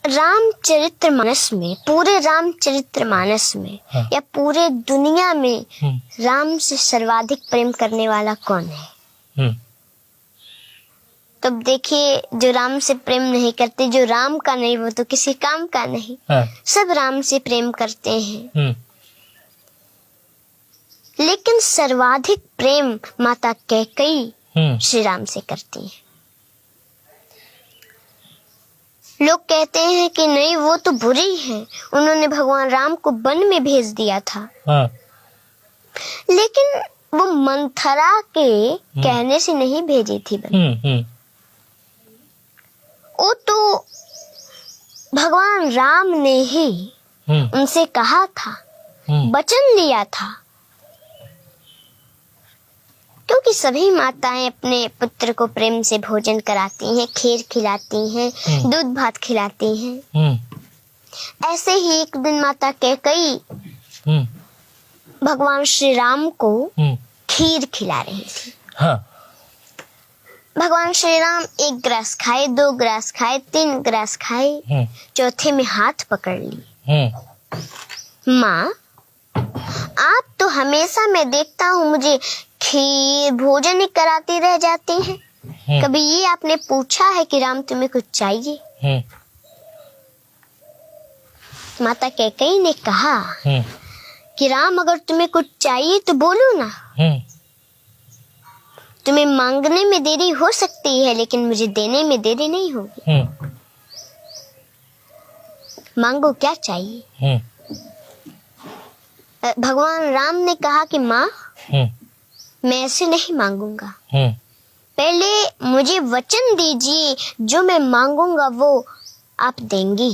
रामचरितमानस में, पूरे रामचरितमानस में या पूरे दुनिया में राम से सर्वाधिक प्रेम करने वाला कौन है? तब देखिए, जो राम से प्रेम नहीं करते, जो राम का नहीं, वो तो किसी काम का नहीं। सब राम से प्रेम करते हैं, लेकिन सर्वाधिक प्रेम माता कैकेयी श्री राम से करती है। लोग कहते हैं कि नहीं, वो तो बुरी है, उन्होंने भगवान राम को वन में भेज दिया था। लेकिन वो मंथरा के कहने से नहीं भेजी थी वन। वो तो भगवान राम ने ही उनसे कहा था, वचन लिया था। क्योंकि सभी माताएं अपने पुत्र को प्रेम से भोजन कराती हैं, खीर खिलाती हैं, दूध भात खिलाती हैं। ऐसे ही एक दिन माता कैकेयी भगवान श्री राम को खीर खिला रही थी। भगवान श्री राम 1 ग्रास खाए, 2 ग्रास खाए, 3 ग्रास खाए, चौथे में हाथ पकड़ ली। माँ, आप तो हमेशा, मैं देखता हूँ, मुझे खीर भोजन ही कराती रह जाती हैं। कभी ये आपने पूछा है कि राम तुम्हें कुछ चाहिए? माता कैकेयी ने कहा कि राम, अगर तुम्हें कुछ चाहिए तो बोलो ना। तुम्हें मांगने में देरी हो सकती है, लेकिन मुझे देने में देरी नहीं होगी। मांगो, क्या चाहिए? भगवान राम ने कहा कि माँ, मैं ऐसे नहीं मांगूंगा। पहले मुझे वचन दीजिए, जो मैं मांगूंगा वो आप देंगी।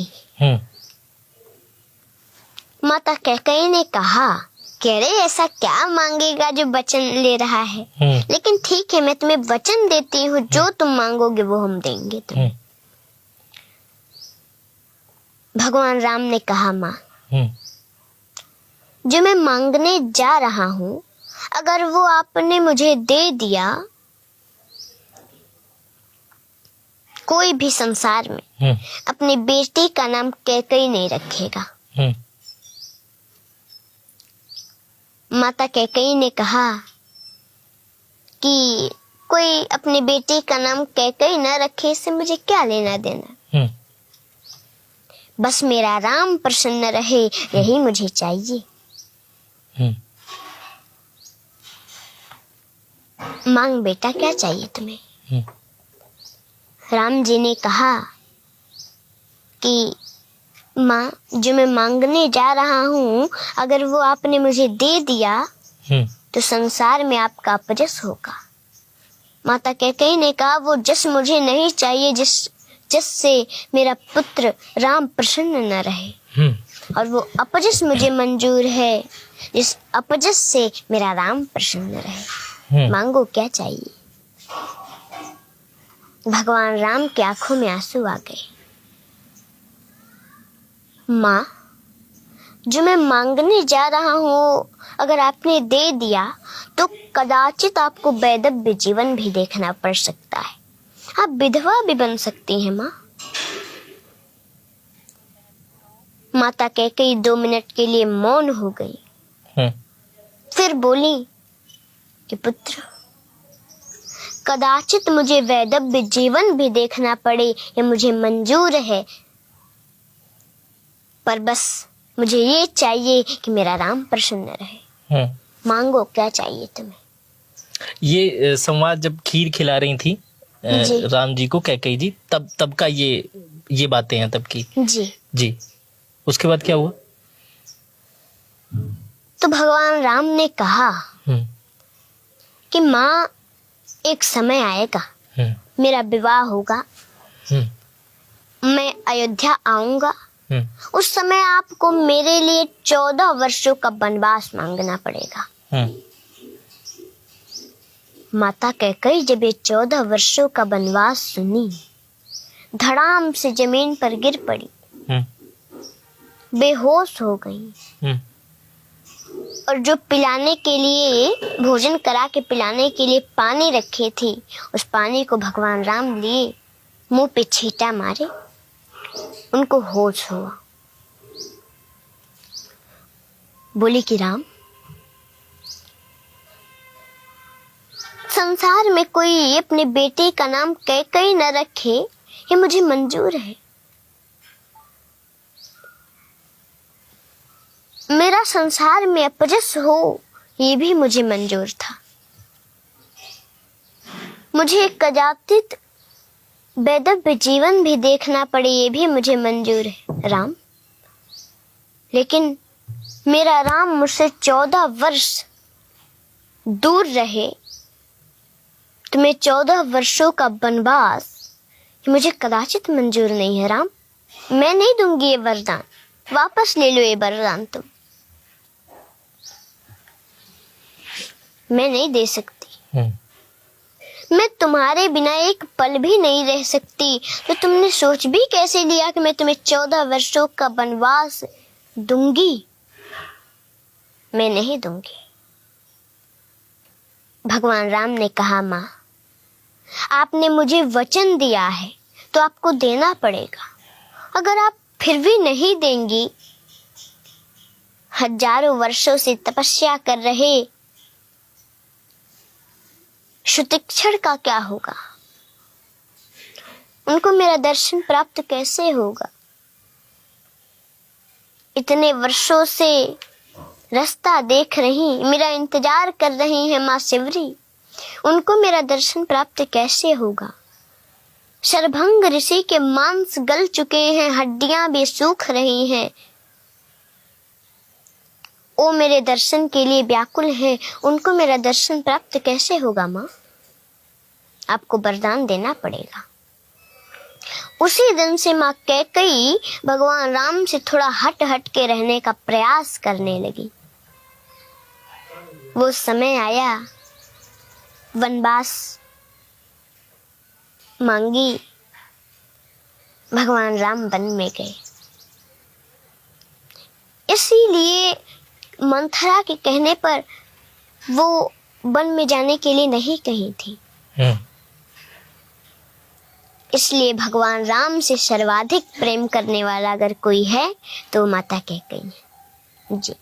माता कैकेयी ने कहा कि अरे, ऐसा क्या मांगेगा जो वचन ले रहा है? लेकिन ठीक है, मैं तुम्हें वचन देती हूँ, जो तुम मांगोगे वो हम देंगे तुम्हें। भगवान राम ने कहा, माँ, जो मैं मांगने जा रहा हूँ, अगर वो आपने मुझे दे दिया, कोई भी संसार में अपनी बेटी का नाम कैकेयी नहीं रखेगा। माता कैकेयी ने कहा कि कोई अपनी बेटी का नाम कैकेयी न रखे, इससे मुझे क्या लेना देना। बस मेरा राम प्रसन्न रहे, यही मुझे चाहिए। मांग बेटा, क्या चाहिए तुम्हें? राम जी ने कहा कि माँ, जो मैं मांगने जा रहा हूँ, अगर वो आपने मुझे दे दिया तो संसार में आपका अपयश होगा। माता कैकेयी ने कहा, वो जस मुझे नहीं चाहिए, जिससे मेरा पुत्र राम प्रसन्न न रहे, और वो अपयश मुझे मंजूर है, जिस अपयश से मेरा राम प्रसन्न रहे। मांगो, क्या चाहिए? भगवान राम की आंखों में आंसू आ गए। माँ, जो मैं मांगने जा रहा हूँ, अगर आपने दे दिया तो कदाचित आपको वैधव्य जीवन भी देखना पड़ सकता है, आप विधवा भी बन सकती हैं। माँ, माता कैकेयी 2 मिनट के लिए मौन हो गई। फिर बोली कि पुत्र, कदाचित मुझे वैधव्य जीवन भी देखना पड़े, ये मुझे मंजूर है, पर बस मुझे ये चाहिए कि मेरा राम प्रसन्न रहे। मांगो, क्या चाहिए तुम्हें? ये संवाद जब खीर खिला रही थी राम जी को कैकेयी जी, तब का ये बातें हैं तब की। जी। उसके बाद क्या हुआ? तो भगवान राम ने कहा कि माँ, एक समय आएगा, मेरा विवाह होगा, मैं अयोध्या आऊंगा, उस समय आपको मेरे लिए 14 वर्षों का वनवास मांगना पड़ेगा। माता कैकेयी जब ये 14 वर्षों का वनवास सुनी, धड़ाम से जमीन पर गिर पड़ी, बेहोश हो गई। और जो पिलाने के लिए, भोजन करा के पिलाने के लिए पानी रखे थी, उस पानी को भगवान राम लिए, मुंह पे छींटा मारे उनको होश हुआ। बोली कि राम, संसार में कोई अपने बेटे का नाम कैकेयी न रखे, ये मुझे मंजूर है। मेरा संसार में अपजस हो, ये भी मुझे मंजूर था। मुझे एक कदाचित वैधव्य जीवन भी देखना पड़े, ये भी मुझे मंजूर है राम। लेकिन मेरा राम मुझसे 14 वर्ष दूर रहे, तुम्हें 14 वर्षों का वनवास मुझे कदाचित मंजूर नहीं है राम। मैं नहीं दूंगी ये वरदान, वापस ले लो ये वरदान तुम। मैं नहीं दे सकती। मैं तुम्हारे बिना एक पल भी नहीं रह सकती। तो तुमने सोच भी कैसे लिया कि मैं तुम्हें 14 वर्षों का वनवास दूंगी? मैं नहीं दूंगी। भगवान राम ने कहा, माँ, आपने मुझे वचन दिया है तो आपको देना पड़ेगा। अगर आप फिर भी नहीं देंगी, हजारों वर्षों से तपस्या कर रहे शुतिक्षण का क्या होगा? उनको मेरा दर्शन प्राप्त कैसे होगा? इतने वर्षों से रास्ता देख रही, मेरा इंतजार कर रही है माँ शिवरी, उनको मेरा दर्शन प्राप्त कैसे होगा? शरभंग ऋषि के मांस गल चुके हैं, हड्डियां भी सूख रही हैं। वो मेरे दर्शन के लिए व्याकुल है, उनको मेरा दर्शन प्राप्त कैसे होगा? माँ, आपको वरदान देना पड़ेगा। उसी दिन से माँ कैकेयी भगवान राम से थोड़ा हट हट के रहने का प्रयास करने लगी। वो समय आया, वनवास मांगी, भगवान राम वन में गए। इसीलिए मंथरा के कहने पर वो वन में जाने के लिए नहीं कही थी। इसलिए भगवान राम से सर्वाधिक प्रेम करने वाला अगर कोई है तो माता कैकेयी है। जी।